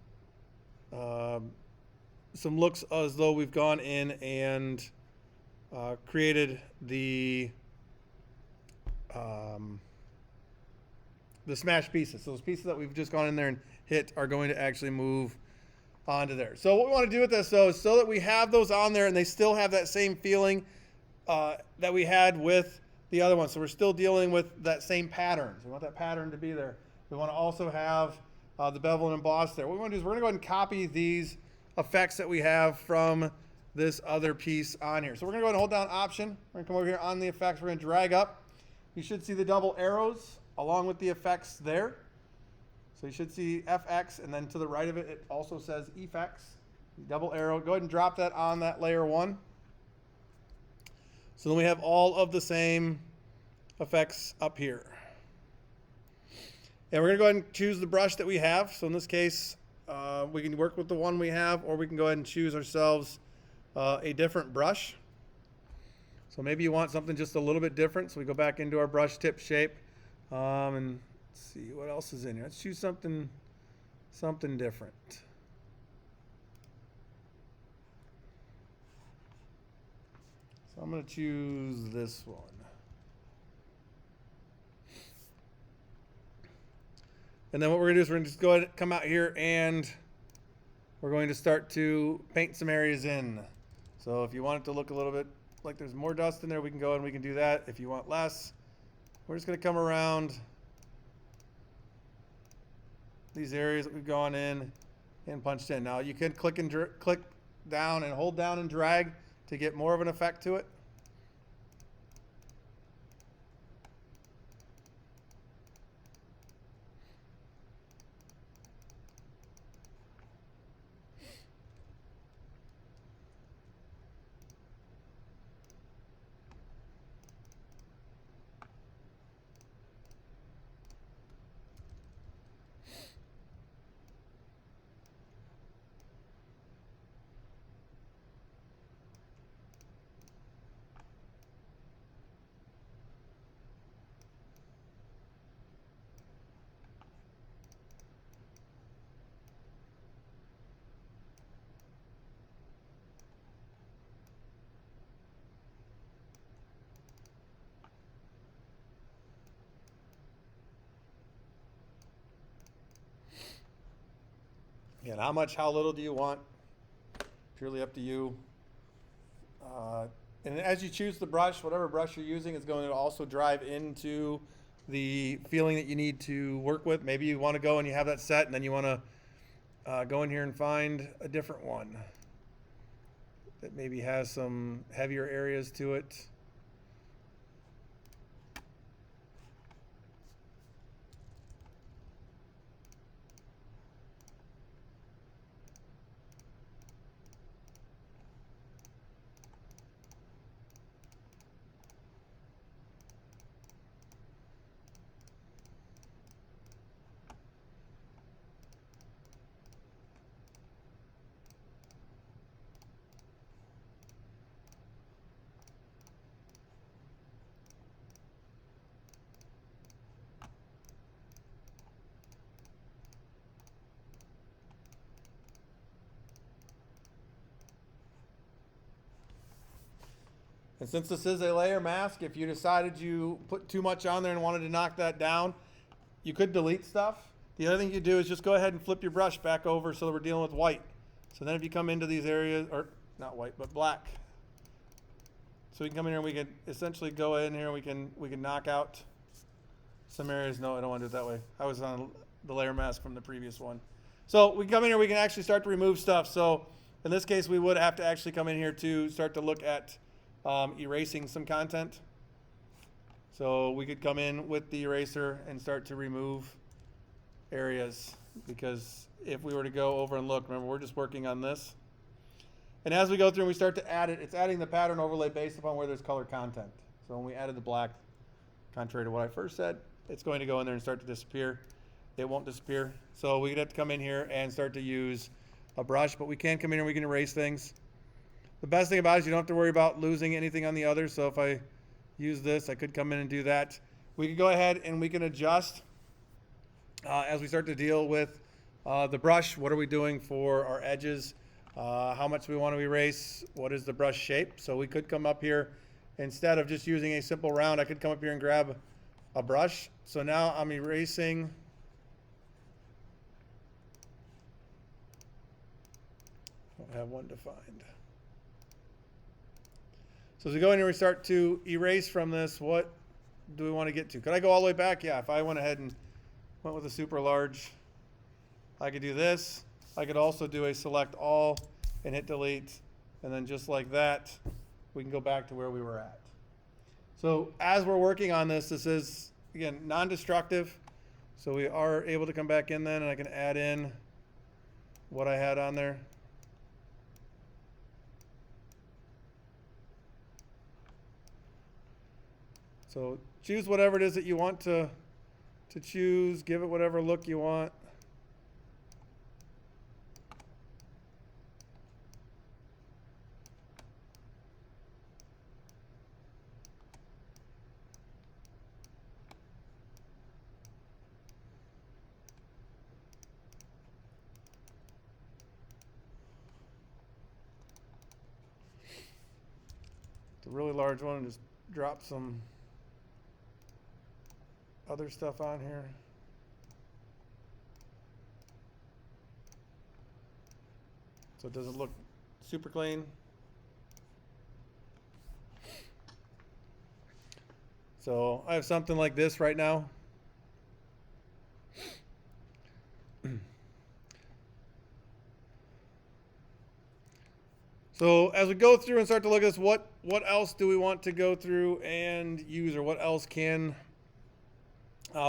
some looks as though we've gone in and created the smash pieces. So those pieces that we've just gone in there and hit are going to actually move onto there. So what we want to do with this though is so that we have those on there and they still have that same feeling that we had with the other one. So we're still dealing with that same pattern. So we want that pattern to be there. We want to also have the bevel and emboss there. What we want to do is we're going to go ahead and copy these effects that we have from this other piece on here. So we're going to go ahead and hold down Option. We're going to come over here on the effects. We're going to drag up. You should see the double arrows along with the effects there. So you should see FX, and then to the right of it, it also says Effects. Double arrow. Go ahead and drop that on that layer 1. So then we have all of the same effects up here. And we're going to go ahead and choose the brush that we have. So in this case, we can work with the one we have, or we can go ahead and choose ourselves a different brush. So maybe you want something just a little bit different. So we go back into our brush tip shape and see what else is in here. Let's choose something different. So I'm going to choose this one. And then what we're going to do is we're going to just go ahead and come out here and we're going to start to paint some areas in. So if you want it to look a little bit like there's more dust in there, we can go ahead and we can do that. If you want less, we're just going to come around these areas that we've gone in and punched in. Now you can click down and hold down and drag to get more of an effect to it. Again, how little do you want? Purely up to you. And as you choose the brush, whatever brush you're using is going to also drive into the feeling that you need to work with. Maybe you want to go and you have that set, and then you want to go in here and find a different one that maybe has some heavier areas to it. And since this is a layer mask, if you decided you put too much on there and wanted to knock that down, you could delete stuff. The other thing you do is just go ahead and flip your brush back over so that we're dealing with white. So then if you come into these areas, or not white, but black. So we can come in here and we can essentially go in here and we can knock out some areas. No, I don't want to do it that way. I was on the layer mask from the previous one. So we come in here, we can actually start to remove stuff. So in this case, we would have to actually come in here to start to look at erasing some content. So we could come in with the eraser and start to remove areas, because if we were to go over and look, remember we're just working on this. And as we go through and we start to add it, it's adding the pattern overlay based upon where there's color content. So when we added the black, contrary to what I first said, it's going to go in there and start to disappear. It won't disappear. So we'd have to come in here and start to use a brush, but we can come in here and we can erase things. The best thing about it is you don't have to worry about losing anything on the other. So if I use this, I could come in and do that. We could go ahead and we can adjust as we start to deal with the brush. What are we doing for our edges? How much we want to erase? What is the brush shape? So we could come up here, instead of just using a simple round, I could come up here and grab a brush. So now I'm erasing. I don't have one defined. So as we go in here, we start to erase from this. What do we want to get to? Could I go all the way back? Yeah, if I went ahead and went with a super large, I could do this. I could also do a select all and hit delete. And then just like that, we can go back to where we were at. So as we're working on this, this is, again, non-destructive. So we are able to come back in then, and I can add in what I had on there. So choose whatever it is that you want to choose. Give it whatever look you want. It's a really large one, and just drop some other stuff on here. So it doesn't look super clean. So I have something like this right now. So as we go through and start to look at this, what else do we want to go through and use, or what else can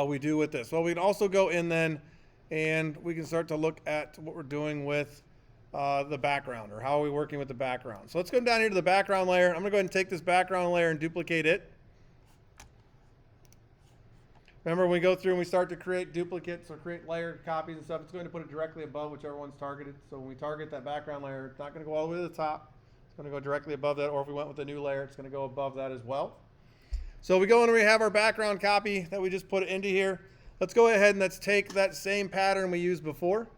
we do with this? Well, we can also go in then and we can start to look at what we're doing with the background, or how are we working with the background. So let's go down here to the background layer. I'm going to go ahead and take this background layer and duplicate it. Remember, when we go through and we start to create duplicates or create layer copies and stuff, it's going to put it directly above whichever one's targeted. So when we target that background layer, it's not going to go all the way to the top. It's going to go directly above that, or if we went with a new layer, it's going to go above that as well. So we go in and we have our background copy that we just put into here. Let's go ahead and let's take that same pattern we used before.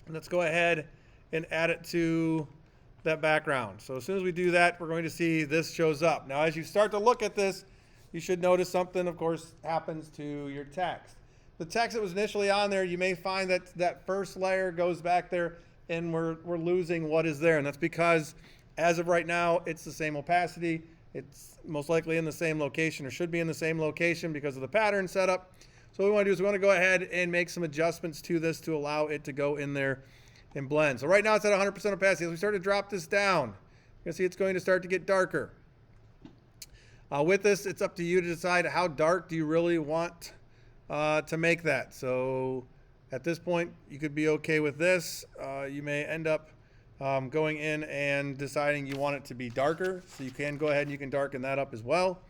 And let's go ahead and add it to that background. So as soon as we do that, we're going to see this shows up. Now, as you start to look at this, you should notice something, of course, happens to your text. The text that was initially on there, you may find that that first layer goes back there and we're losing what is there. And that's because, as of right now, it's the same opacity. It's most likely in the same location, or should be in the same location because of the pattern setup. So what we want to do is we want to go ahead and make some adjustments to this to allow it to go in there and blend. So right now it's at 100% opacity. As we start to drop this down, you can see it's going to start to get darker. With this, it's up to you to decide how dark do you really want to make that. So at this point, you could be okay with this. You may end up going in and deciding you want it to be darker. So you can go ahead and you can darken that up as well.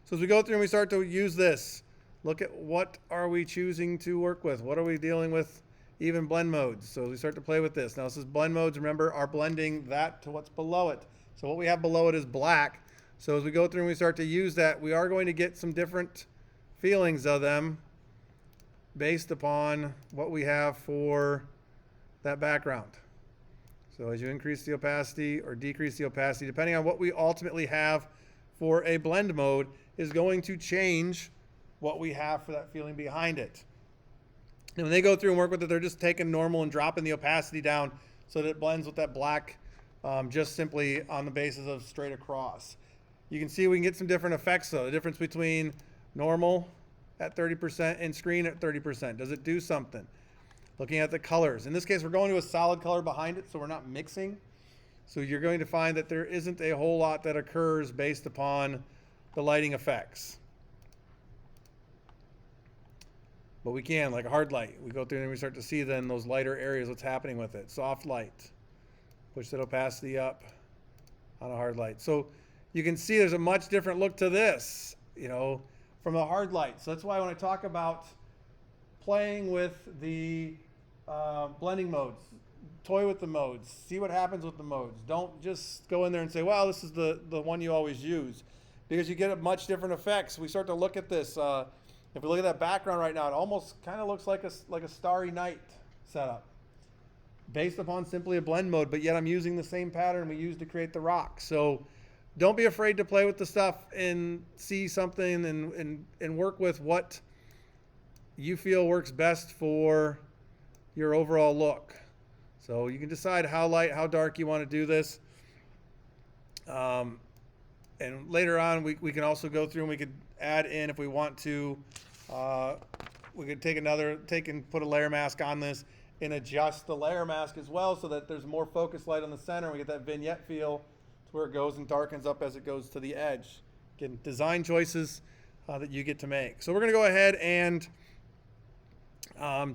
So as we go through and we start to use this, look at what are we choosing to work with. What are we dealing with? Even blend modes. So we start to play with this. Now this is blend modes, remember, are blending that to what's below it. So what we have below it is black. So as we go through and we start to use that, we are going to get some different feelings of them based upon what we have for that background. So as you increase the opacity or decrease the opacity, depending on what we ultimately have for a blend mode, is going to change what we have for that feeling behind it. And when they go through and work with it, they're just taking normal and dropping the opacity down so that it blends with that black, just simply on the basis of straight across. You can see we can get some different effects though. The difference between normal at 30% and screen at 30%. Does it do something? Looking at the colors. In this case, we're going to a solid color behind it, so we're not mixing. So you're going to find that there isn't a whole lot that occurs based upon the lighting effects. But we can, like a hard light. We go through and we start to see then those lighter areas, what's happening with it. Soft light. Push that opacity up on a hard light. So you can see there's a much different look to this, you know, from a hard light. So that's why when I talk about playing with the blending modes, toy with the modes, see what happens with the modes. Don't just go in there and say, well, this is the one you always use, because you get a much different effects. We start to look at this. If we look at that background right now, it almost kind of looks like a starry night setup based upon simply a blend mode, but yet I'm using the same pattern we used to create the rock. So don't be afraid to play with the stuff and see something and work with what you feel works best for your overall look. So you can decide how light, how dark you want to do this. And later on, we can also go through and we could add in, if we want to, we could take and put a layer mask on this and adjust the layer mask as well so that there's more focus light on the center. We get that vignette feel to where it goes and darkens up as it goes to the edge. Again, design choices that you get to make. So we're going to go ahead and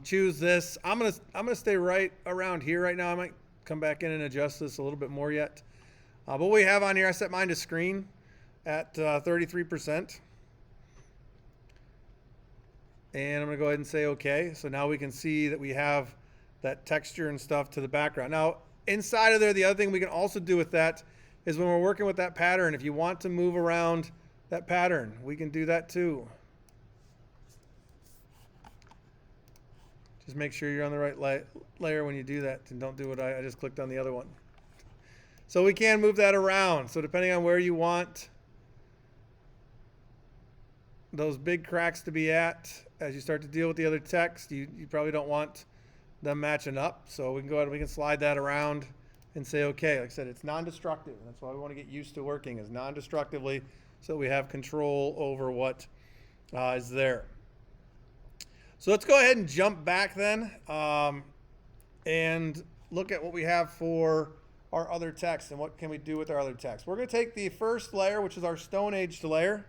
choose this. I'm gonna stay right around here right now. I might come back in and adjust this a little bit more yet. But what we have on here, I set mine to screen at 33%. And I'm gonna go ahead and say okay. So now we can see that we have that texture and stuff to the background. Now inside of there, the other thing we can also do with that is when we're working with that pattern, if you want to move around that pattern, we can do that too. Just make sure you're on the right layer when you do that, and don't do what I just clicked on the other one. So we can move that around. So depending on where you want those big cracks to be at, as you start to deal with the other text, you probably don't want them matching up. So we can go ahead and we can slide that around and say, okay, like I said, it's non-destructive. That's why we want to get used to working is non-destructively, so we have control over what is there. So let's go ahead and jump back then and look at what we have for our other text and what can we do with our other text. We're going to take the first layer, which is our Stone Age layer.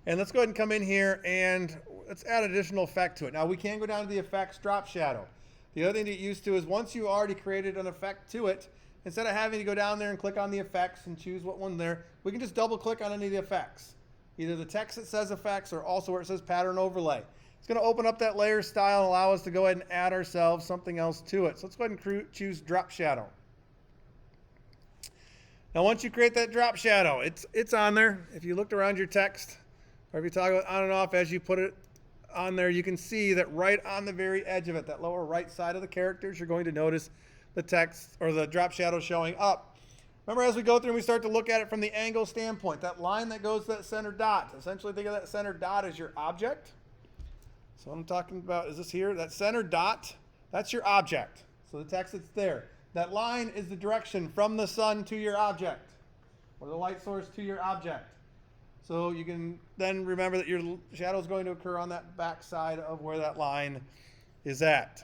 And let's go ahead and come in here and let's add additional effect to it. Now we can go down to the effects drop shadow. The other thing to get used to is once you already created an effect to it, instead of having to go down there and click on the effects and choose what one there, we can just double click on any of the effects. Either the text that says effects or also where it says pattern overlay. It's going to open up that layer style and allow us to go ahead and add ourselves something else to it. So let's go ahead and choose drop shadow. Now once you create that drop shadow, it's on there. If you looked around your text, or if you toggle it on and off as you put it on there, you can see that right on the very edge of it, that lower right side of the characters, you're going to notice the text or the drop shadow showing up. Remember, as we go through and we start to look at it from the angle standpoint, that line that goes to that center dot, essentially think of that center dot as your object. So what I'm talking about is this here, that center dot, that's your object. So the text that's there. That line is the direction from the sun to your object, or the light source to your object. So you can then remember that your shadow is going to occur on that back side of where that line is at.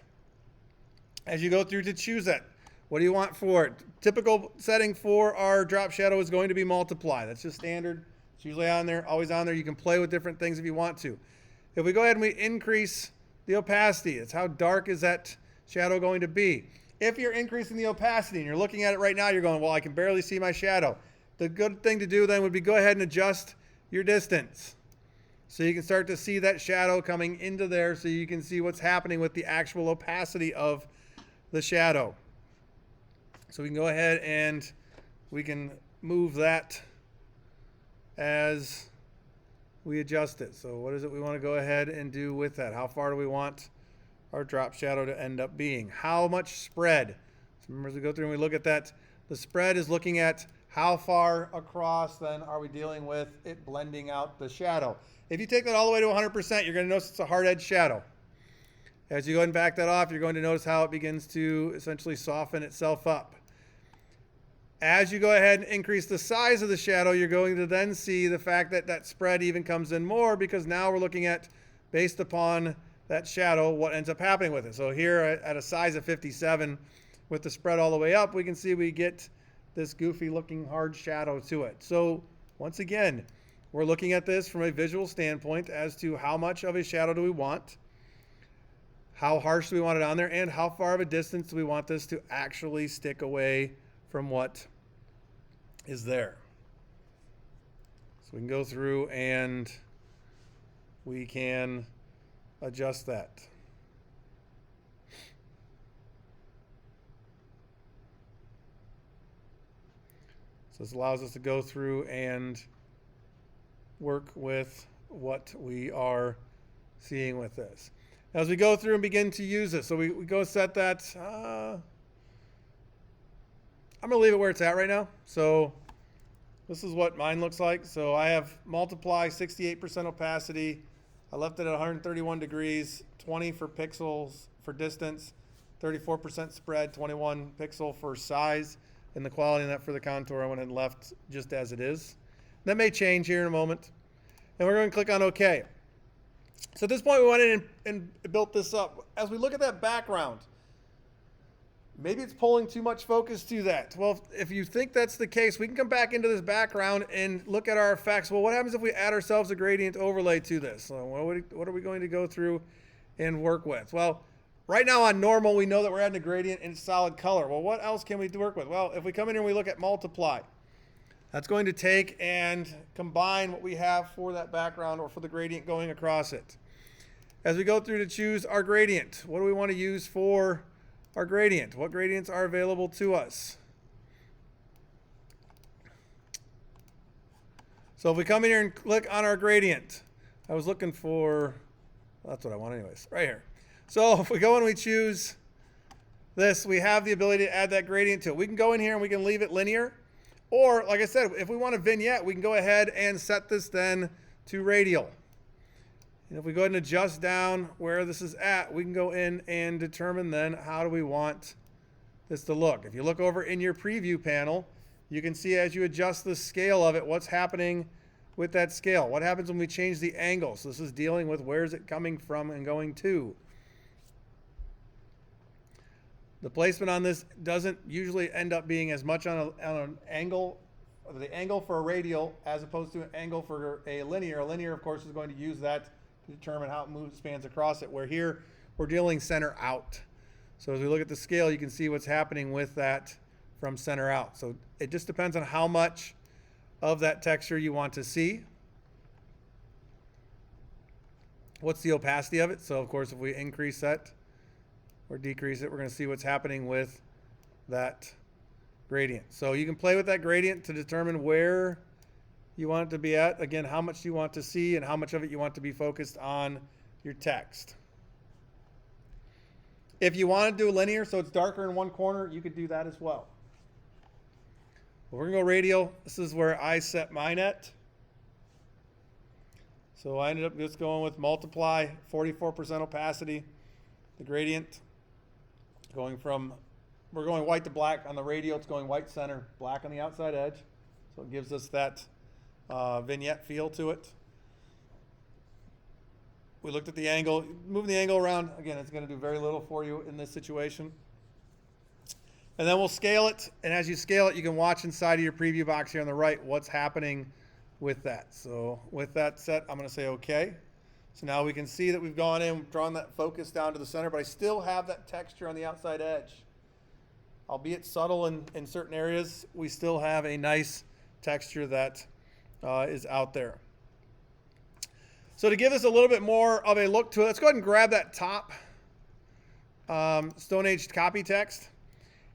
As you go through to choose it, what do you want for it? Typical setting for our drop shadow is going to be multiply. That's just standard. It's usually on there, always on there. You can play with different things if you want to. If we go ahead and we increase the opacity, it's how dark is that shadow going to be. If you're increasing the opacity and you're looking at it right now, you're going, well, I can barely see my shadow. The good thing to do then would be go ahead and adjust your distance. So you can start to see that shadow coming into there so you can see what's happening with the actual opacity of the shadow. So we can go ahead and we can move that as we adjust it. So what is it we want to go ahead and do with that? How far do we want our drop shadow to end up being? How much spread? So remember, as we go through and we look at that, the spread is looking at how far across then are we dealing with it blending out the shadow. If you take that all the way to 100%, you're going to notice it's a hard edge shadow. As you go ahead and back that off, you're going to notice how it begins to essentially soften itself up. As you go ahead and increase the size of the shadow, you're going to then see the fact that that spread even comes in more, because now we're looking at, based upon that shadow, what ends up happening with it. So here at a size of 57, with the spread all the way up, we can see we get this goofy looking hard shadow to it. So once again, we're looking at this from a visual standpoint as to how much of a shadow do we want, how harsh do we want it on there, and how far of a distance do we want this to actually stick away from what is there. So we can go through and we can adjust that. So this allows us to go through and work with what we are seeing with this. As we go through and begin to use it, so we go set that, I'm going to leave it where it's at right now. So this is what mine looks like. So I have multiply, 68% opacity. I left it at 131 degrees, 20 for pixels for distance, 34% spread, 21 pixel for size, and the quality of that for the contour I went and left just as it is. That may change here in a moment. And we're going to click on OK. So at this point, we went in and built this up. As we look at that background, maybe it's pulling too much focus to that. Well, if you think that's the case, we can come back into this background and look at our effects. Well, what happens if we add ourselves a gradient overlay to this? So what are we going to go through and work with? Well, right now on normal, we know that we're adding a gradient in solid color. Well, what else can we work with? Well, if we come in here and we look at multiply, that's going to take and combine what we have for that background or for the gradient going across it. As we go through to choose our gradient, what do we want to use for our gradient? What gradients are available to us? So if we come in here and click on our gradient, I was looking for, that's what I want anyways, right here. So if we go and we choose this, we have the ability to add that gradient to it. We can go in here and we can leave it linear. Or, like I said, if we want a vignette, we can go ahead and set this then to radial. And if we go ahead and adjust down where this is at, we can go in and determine then how do we want this to look. If you look over in your preview panel, you can see as you adjust the scale of it, what's happening with that scale. What happens when we change the angle? So this is dealing with where is it coming from and going to. The placement on this doesn't usually end up being as much on an angle, the angle for a radial as opposed to an angle for a linear. A linear, of course, is going to use that to determine how it moves, spans across it, where here we're dealing center out. So as we look at the scale, you can see what's happening with that from center out. So it just depends on how much of that texture you want to see. What's the opacity of it? So of course, if we increase that or decrease it, we're going to see what's happening with that gradient. So you can play with that gradient to determine where you want it to be at. Again, how much you want to see and how much of it you want to be focused on your text. If you want to do linear, so it's darker in one corner, you could do that as well. But we're going to go radial. This is where I set mine at. So I ended up just going with multiply, 44% opacity, the gradient. We're going white to black on the radial. It's going white center, black on the outside edge. So it gives us that vignette feel to it. We looked at the angle. Moving the angle around, again, it's going to do very little for you in this situation. And then we'll scale it. And as you scale it, you can watch inside of your preview box here on the right what's happening with that. So with that set, I'm going to say OK. So now we can see that we've gone in, drawn that focus down to the center, but I still have that texture on the outside edge. Albeit subtle in certain areas, we still have a nice texture that is out there. So to give us a little bit more of a look to it, let's go ahead and grab that top Stone Age copy text.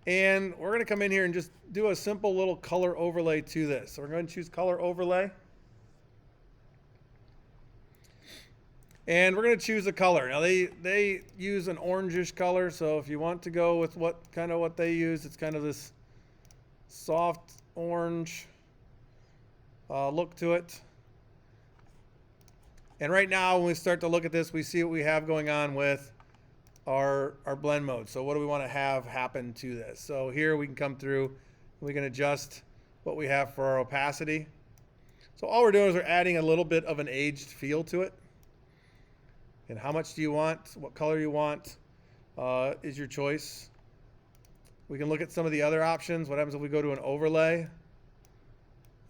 And we're going to come in here and just do a simple little color overlay to this. So we're going to choose color overlay. And we're going to choose a color. Now they use an orangish color, so if you want to go with what they use, it's kind of this soft orange look to it. And right now, when we start to look at this, we see what we have going on with our blend mode. So what do we want to have happen to this? So here we can come through, we can adjust what we have for our opacity. So all we're doing is we're adding a little bit of an aged feel to it. And how much do you want? What color you want is your choice. We can look at some of the other options. What happens if we go to an overlay?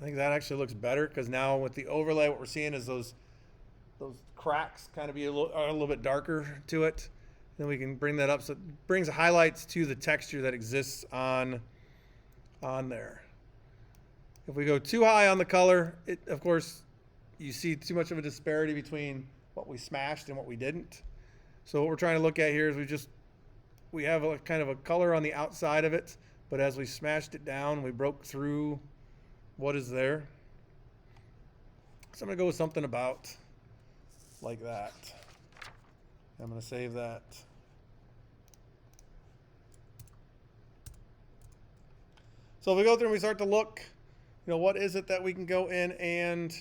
I think that actually looks better because now with the overlay, what we're seeing is those cracks kind of be a little bit darker to it. Then we can bring that up so it brings highlights to the texture that exists on there. If we go too high on the color, of course, you see too much of a disparity between what we smashed and what we didn't. So what we're trying to look at here is we have a kind of a color on the outside of it, but as we smashed it down, we broke through what is there. So I'm going to go with something about like that. I'm going to save that. So if we go through and we start to look, what is it that we can go in and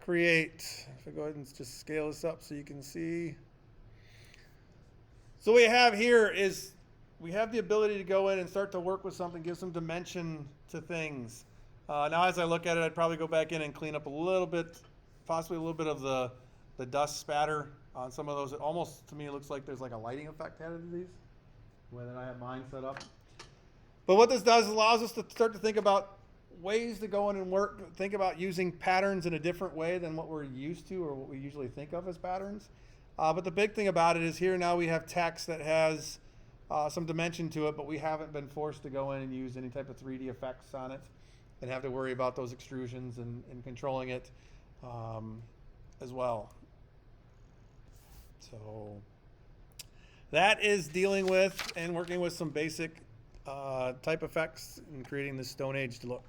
create? If I go ahead and just scale this up so you can see. So what we have here is we have the ability to go in and start to work with something, give some dimension to things. Now as I look at it, I'd probably go back in and clean up a little bit, possibly a little bit of the dust spatter on some of those. It almost, to me, it looks like there's like a lighting effect added to these, the way that I have mine set up. But what this does is allows us to start to think about ways to go in and work, think about using patterns in a different way than what we're used to or what we usually think of as patterns. But the big thing about it is here now we have text that has some dimension to it, but we haven't been forced to go in and use any type of 3D effects on it and have to worry about those extrusions and controlling it as well. So that is dealing with and working with some basic type effects and creating this Stone Age look.